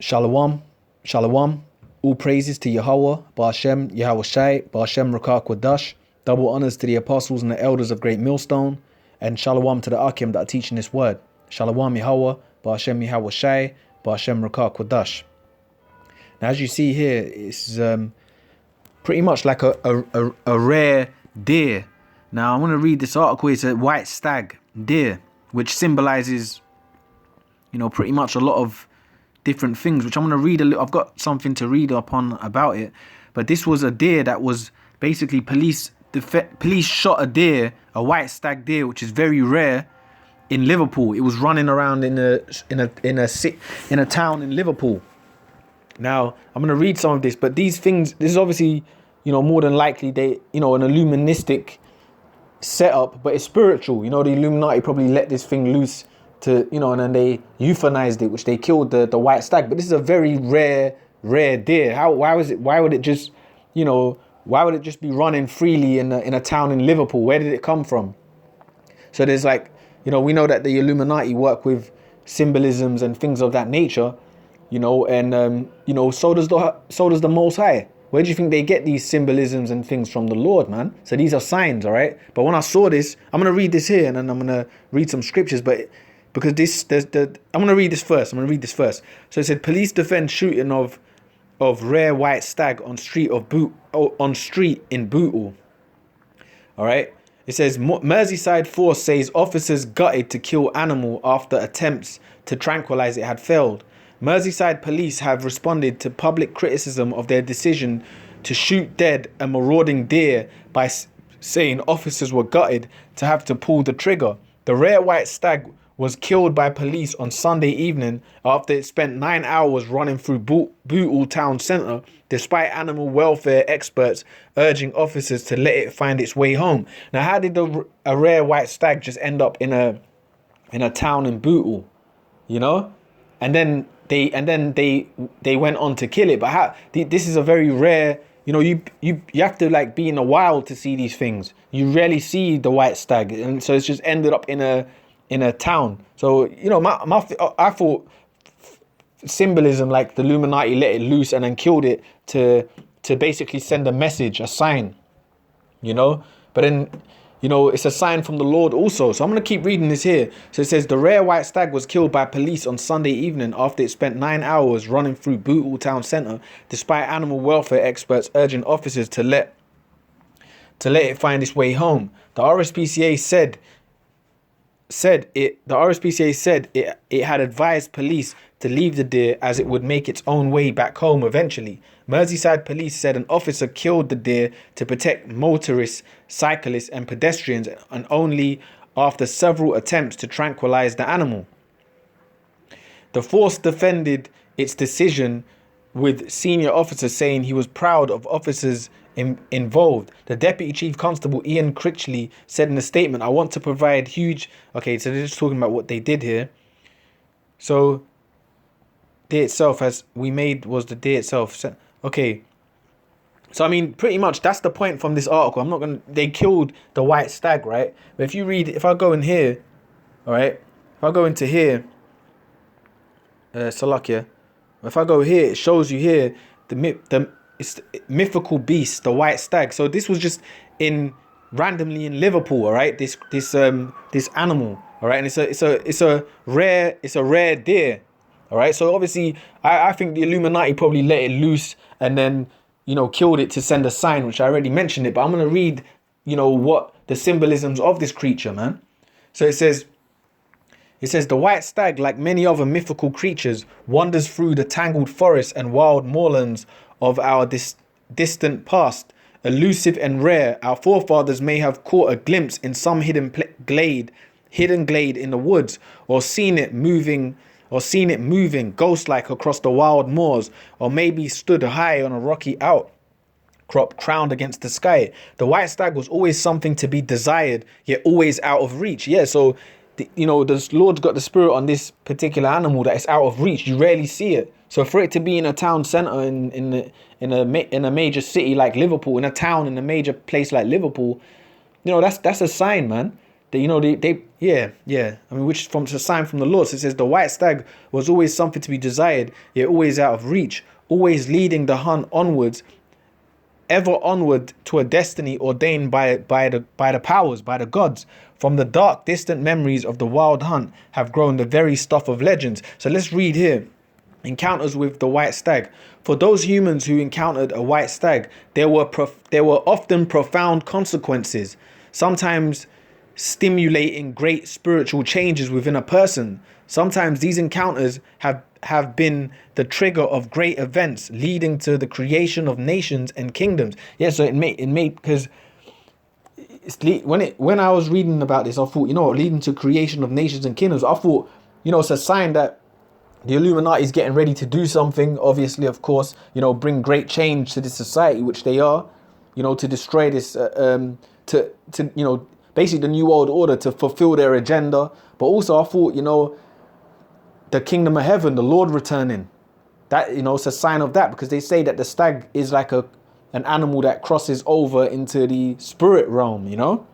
Shalom, Shalom. All praises to Yahweh, Ba'ashem, Yahweh Shai, Ba'ashem Rakah Kodash. Double honors to the apostles and the elders of Great Millstone. And Shalom to the Akim that are teaching this word. Shalom Yahweh, Ba'ashem Yahweh Shai, Ba'ashem Rakah Kodash. Now as you see here, it's pretty much like a rare deer. Now I want to read this article. It's a white stag deer, which symbolizes, pretty much a lot of different things, which I'm going to read a little. I've got something to read upon about it, but this was a deer that was basically police shot a deer, a white stag deer, which is very rare in Liverpool. It was running around in a town in Liverpool. Now I'm going to read some of this, but these things, this is obviously, more than likely an Illuministic setup, but it's spiritual. The Illuminati probably let this thing loose to, and then they euthanized it, which they killed the white stag. But this is a very rare deer. Why would it just be running freely in a town in Liverpool? Where did it come from? So there's we know that the Illuminati work with symbolisms and things of that nature, and so does the Most High. Where do you think they get these symbolisms and things from? The Lord, man. So these are signs, all right? But when I saw this, I'm going to read this here, and then I'm going to read some scriptures, but because I'm going to read this first. So it said, police defend shooting of rare white stag on street in Bootle. All right. It says Merseyside force says officers gutted to kill animal after attempts to tranquilize it had failed. Merseyside police have responded to public criticism of their decision to shoot dead a marauding deer by saying officers were gutted to have to pull the trigger. The rare white stag was killed by police on Sunday evening after it spent 9 hours running through Bootle town centre, despite animal welfare experts urging officers to let it find its way home. Now, how did a rare white stag just end up in a town in Bootle, And then they went on to kill it. But how? This is a very rare. You have to be in the wild to see these things. You rarely see the white stag, and so it's just ended up in a town. So I thought symbolism, like the Illuminati let it loose and then killed it to basically send a message, a sign, but then it's a sign from the Lord also. So I'm going to keep reading this here. So it says the rare white stag was killed by police on Sunday evening after it spent 9 hours running through Bootle town centre, despite animal welfare experts urging officers to let it find its way home. The RSPCA said it had advised police to leave the deer as it would make its own way back home eventually. Merseyside police said an officer killed the deer to protect motorists, cyclists and pedestrians, and only after several attempts to tranquilize the animal. The force defended its decision, with senior officers saying he was proud of officers involved. The Deputy Chief Constable Ian Critchley said in a statement, "I want to provide huge..." Okay, so they're just talking about what they did here. So, deer itself, was the deer itself. Okay. So, pretty much that's the point from this article. They killed the white stag, right? But if I go in here, all right? If I go into here, Salakia, if I go here, it shows you here it's the mythical beast, the white stag. So this was just randomly in Liverpool, all right? This animal, all right? And it's a rare deer, all right? So obviously, I think the Illuminati probably let it loose and then killed it to send a sign, which I already mentioned it. But I'm gonna read what the symbolisms of this creature, man. So it says the white stag, like many other mythical creatures, wanders through the tangled forests and wild moorlands of our distant past. Elusive and rare, our forefathers may have caught a glimpse in some hidden glade in the woods, or seen it moving ghost-like across the wild moors, or maybe stood high on a rocky outcrop crowned against the sky. The white stag was always something to be desired, yet always out of reach. Yeah, so the Lord's got the spirit on this particular animal that is out of reach. You rarely see it. So for it to be in a town centre in a major city like Liverpool, in a major place like Liverpool, that's a sign, man. That Yeah. I mean, which is from a sign from the Lord. So it says the white stag was always something to be desired, yet always out of reach, always leading the hunt onwards, ever onward to a destiny ordained by the powers, by the gods. From the dark, distant memories of the wild hunt have grown the very stuff of legends. So let's read here. Encounters with the white stag. For those humans who encountered a white stag, there were often profound consequences, sometimes stimulating great spiritual changes within a person. Sometimes these encounters have been the trigger of great events leading to the creation of nations and kingdoms. Yeah, so it made because when I was reading about this, I thought, leading to creation of nations and kingdoms. I thought, it's a sign that the Illuminati is getting ready to do something. Obviously, of course, bring great change to this society, which they are. To destroy this, basically the new world order, to fulfill their agenda. But also, I thought, the kingdom of heaven, the Lord returning, that it's a sign of that, because they say that the stag is like an animal that crosses over into the spirit realm. So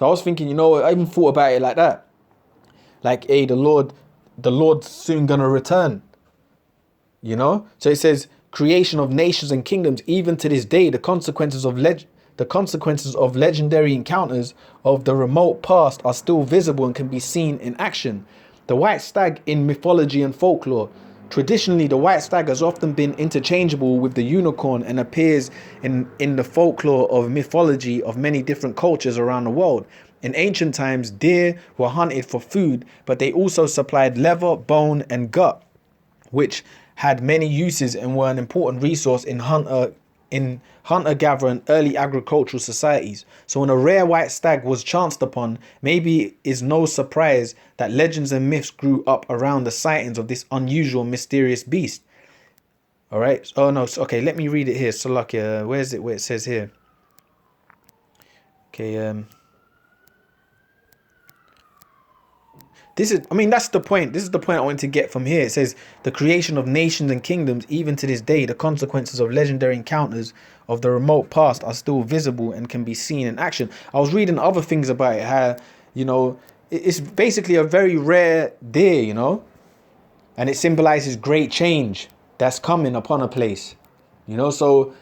I was thinking, I even thought about it like that, like, hey, the Lord's soon gonna return. So it says creation of nations and kingdoms. Even to this day, the consequences of legendary encounters of the remote past are still visible and can be seen in action. The white stag in mythology and folklore. Traditionally, the white stag has often been interchangeable with the unicorn and appears in the folklore of mythology of many different cultures around the world. In ancient times, deer were hunted for food, but they also supplied leather, bone, and gut, which had many uses and were an important resource in hunter-gatherer and early agricultural societies. So when a rare white stag was chanced upon, maybe it is no surprise that legends and myths grew up around the sightings of this unusual, mysterious beast. All right. Oh, no. Okay, let me read it here. Salakia, where is it where it says here? Okay, that's the point. This is the point I wanted to get from here. It says the creation of nations and kingdoms, even to this day, the consequences of legendary encounters of the remote past are still visible and can be seen in action. I was reading other things about it, how, it's basically a very rare deer, and it symbolizes great change that's coming upon a place, so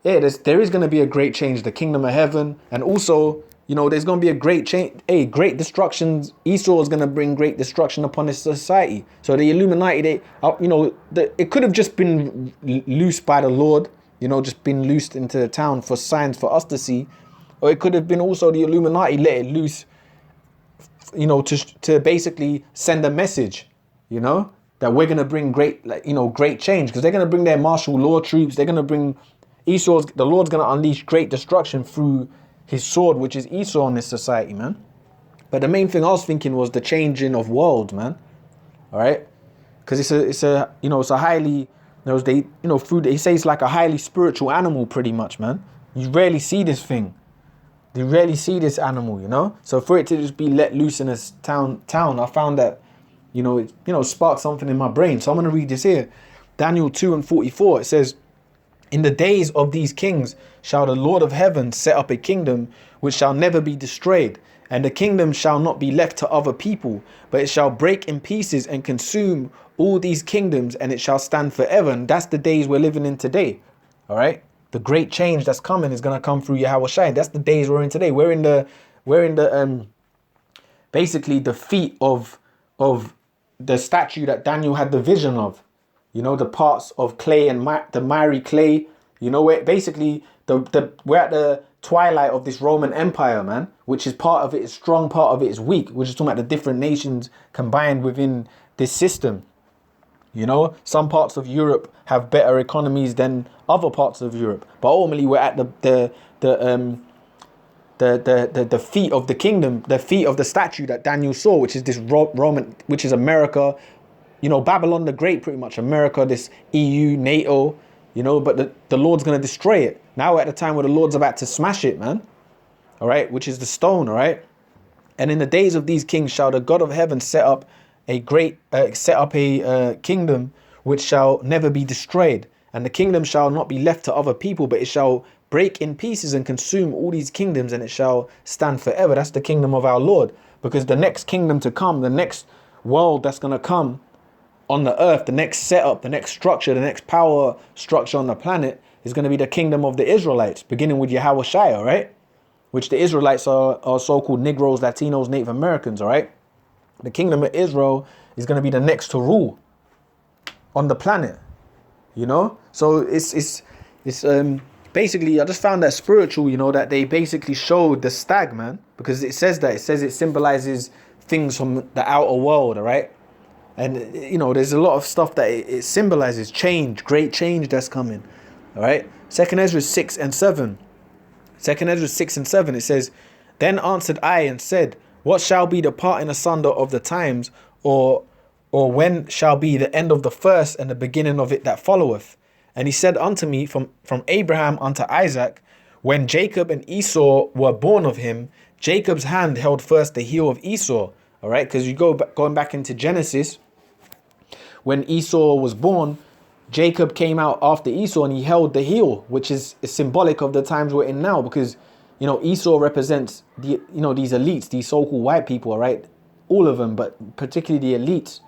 yeah, there is going to be a great change, the kingdom of heaven, and also, there's going to be a great change, great destructions. Esau is going to bring great destruction upon this society. So the Illuminati, it could have just been loosed by the Lord, just been loosed into the town for signs for us to see. Or it could have been also the Illuminati let it loose, to basically send a message, that we're going to bring great change, because they're going to bring their martial law troops. They're going to bring the Lord's going to unleash great destruction through his sword, which is Esau, in this society, man. But the main thing I was thinking was the changing of world, man. All right, because it's a highly, they say it's like a highly spiritual animal, pretty much, man. You rarely see this thing. You rarely see this animal, So for it to just be let loose in a town, I found that, it sparked something in my brain. So I'm gonna read this here, Daniel 2:44. It says, in the days of these kings shall the Lord of heaven set up a kingdom which shall never be destroyed, and the kingdom shall not be left to other people, but it shall break in pieces and consume all these kingdoms, and it shall stand forever. And that's the days we're living in today. All right, the great change that's coming is gonna come through Yahweh Shai. That's the days we're in today. We're in the basically the feet of the statue that Daniel had the vision of. The parts of clay and the miry clay, where basically we're at the twilight of this Roman Empire, man, which is part of it is strong, part of it is weak, which is talking about the different nations combined within this system. Some parts of Europe have better economies than other parts of Europe, but ultimately we're at the feet of the kingdom, the feet of the statue that Daniel saw, which is this Roman, which is America. Babylon the Great, pretty much America, this EU, NATO, but the Lord's going to destroy it. Now we're at the time where the Lord's about to smash it, man. All right, which is the stone, all right? And in the days of these kings shall the God of heaven set up a kingdom which shall never be destroyed. And the kingdom shall not be left to other people, but it shall break in pieces and consume all these kingdoms, and it shall stand forever. That's the kingdom of our Lord. Because the next kingdom to come, the next world that's going to come on the earth, the next setup, the next structure, the next power structure on the planet is going to be the kingdom of the Israelites, beginning with Yahweh Shai, all right? Which the Israelites are so-called Negroes, Latinos, Native Americans, all right? The kingdom of Israel is going to be the next to rule on the planet, you know? So it's basically, I just found that spiritual, you know, that they basically showed the stag, man, because it says it symbolizes things from the outer world, all right? And, you know, there's a lot of stuff that it symbolizes change, great change that's coming, all right? 2nd Ezra 6 and 7. 2nd Ezra 6 and 7, it says, Then answered I and said, What shall be the parting asunder of the times, or when shall be the end of the first and the beginning of it that followeth? And he said unto me, from Abraham unto Isaac, when Jacob and Esau were born of him, Jacob's hand held first the heel of Esau. All right, because you going back into Genesis, when Esau was born, Jacob came out after Esau and he held the heel, which is symbolic of the times we're in now, because, you know, Esau represents these elites, these so-called white people, all right? All of them, but particularly the elites,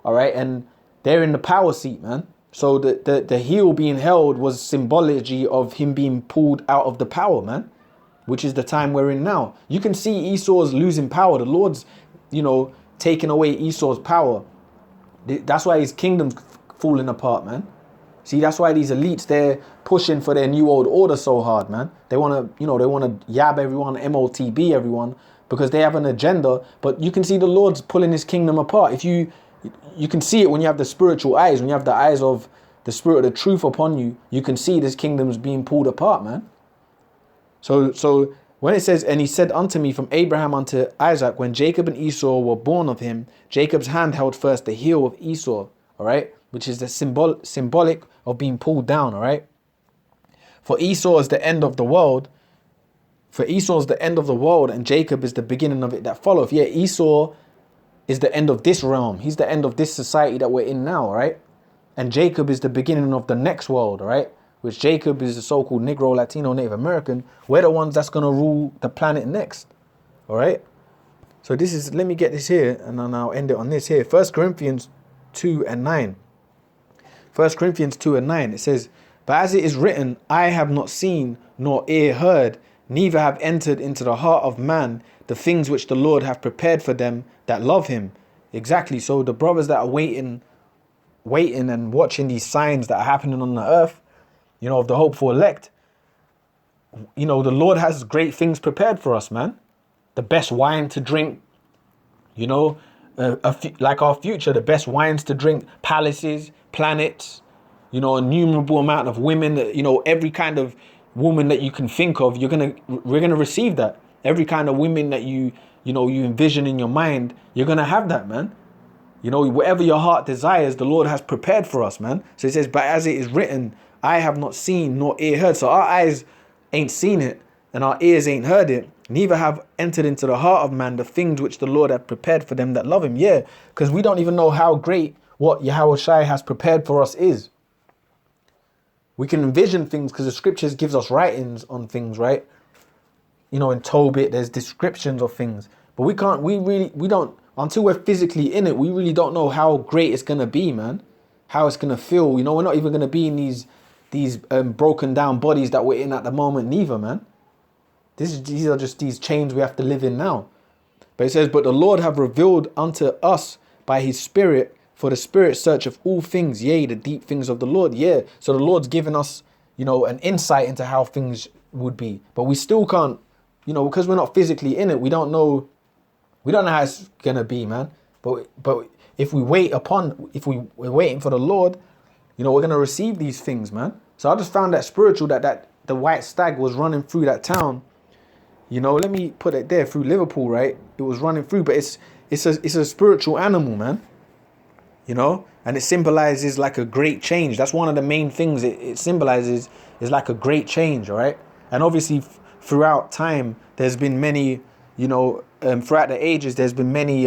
all right? And they're in the power seat, man. So the heel being held was symbology of him being pulled out of the power, man, which is the time we're in now. You can see Esau's losing power. The Lord's, you know, taking away Esau's power. That's why his kingdom's falling apart, man. See, that's why these elites, they're pushing for their new world order so hard, man. They want to, they want to yab everyone, MOTB everyone, because they have an agenda. But you can see the Lord's pulling his kingdom apart. If you can see it when you have the spiritual eyes, when you have the eyes of the spirit of the truth upon you, you can see this kingdom's being pulled apart, man. So when it says, and he said unto me, from Abraham unto Isaac, when Jacob and Esau were born of him, Jacob's hand held first the heel of Esau, all right, which is the symbolic of being pulled down, all right. For Esau is the end of the world. For Esau is the end of the world, and Jacob is the beginning of it that followeth. Yeah, Esau is the end of this realm. He's the end of this society that we're in now, all right. And Jacob is the beginning of the next world, all right. Which Jacob is the so-called Negro, Latino, Native American. We're the ones that's going to rule the planet next. All right. So this is, let me get this here and then I'll end it on this here. 1 Corinthians 2 and 9. 1 Corinthians 2 and 9. It says, But as it is written, I have not seen nor ear heard, neither have entered into the heart of man the things which the Lord hath prepared for them that love him. Exactly. So the brothers that are waiting and watching these signs that are happening on the earth, of the hopeful elect, the Lord has great things prepared for us, man. The best wine to drink, like our future, the best wines to drink, palaces, planets, innumerable amount of women, every kind of woman that you can think of, we're gonna receive that. Every kind of women that you envision in your mind, you're gonna have that, man. Whatever your heart desires, the Lord has prepared for us, man. So it says, but as it is written, I have not seen nor ear heard. So our eyes ain't seen it and our ears ain't heard it. Neither have entered into the heart of man the things which the Lord hath prepared for them that love him. Yeah, because we don't even know how great what Yahweh Shai has prepared for us is. We can envision things because the scriptures gives us writings on things, right? In Tobit, there's descriptions of things. But we don't, until we're physically in it, we really don't know how great it's going to be, man. How it's going to feel. We're not even going to be in these broken down bodies that we're in at the moment neither, man. These are just these chains we have to live in now. But it says, but the Lord have revealed unto us by his spirit, for the spirit searcheth all things, yea, the deep things of the Lord. Yeah, so the Lord's given us, an insight into how things would be. But we still can't, because we're not physically in it, we don't know how it's going to be, man. But if we're waiting for the Lord, we're going to receive these things, man. So I just found that spiritual that the white stag was running through that town. Let me put it there, through Liverpool, right? It was running through, but it's a spiritual animal, man. And it symbolizes like a great change. That's one of the main things it symbolizes, is like a great change, all right? And obviously throughout time, there's been many, throughout the ages, there's been many,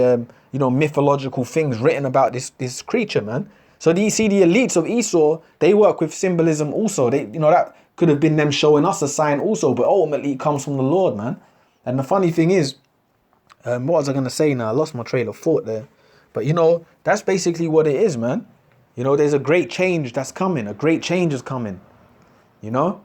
mythological things written about this creature, man. So you see the elites of Esau, they work with symbolism also. They, that could have been them showing us a sign also, but ultimately it comes from the Lord, man. And the funny thing is, What was I gonna say now? I lost my trail of thought there. But you know, that's basically what it is, man. You know, there's a great change that's coming. A great change is coming. You know?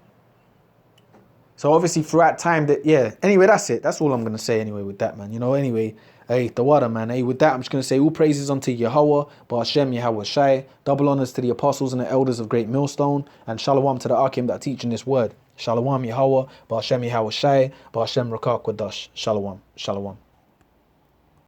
So obviously throughout time that, yeah. Anyway, that's it. That's all I'm gonna say anyway with that, man. You know, anyway, hey, the water, man. Hey, with that, I'm just gonna say all praises unto Yahweh, Ba'ashem, Yahweh Shai, double honors to the apostles and the elders of Great Millstone, and shalom to the Akim that are teaching this word. Shalom Yahweh, Ba'ashem Yahweh Shai, Ba'ashem Rakak Wadash. Shalom. Shalom.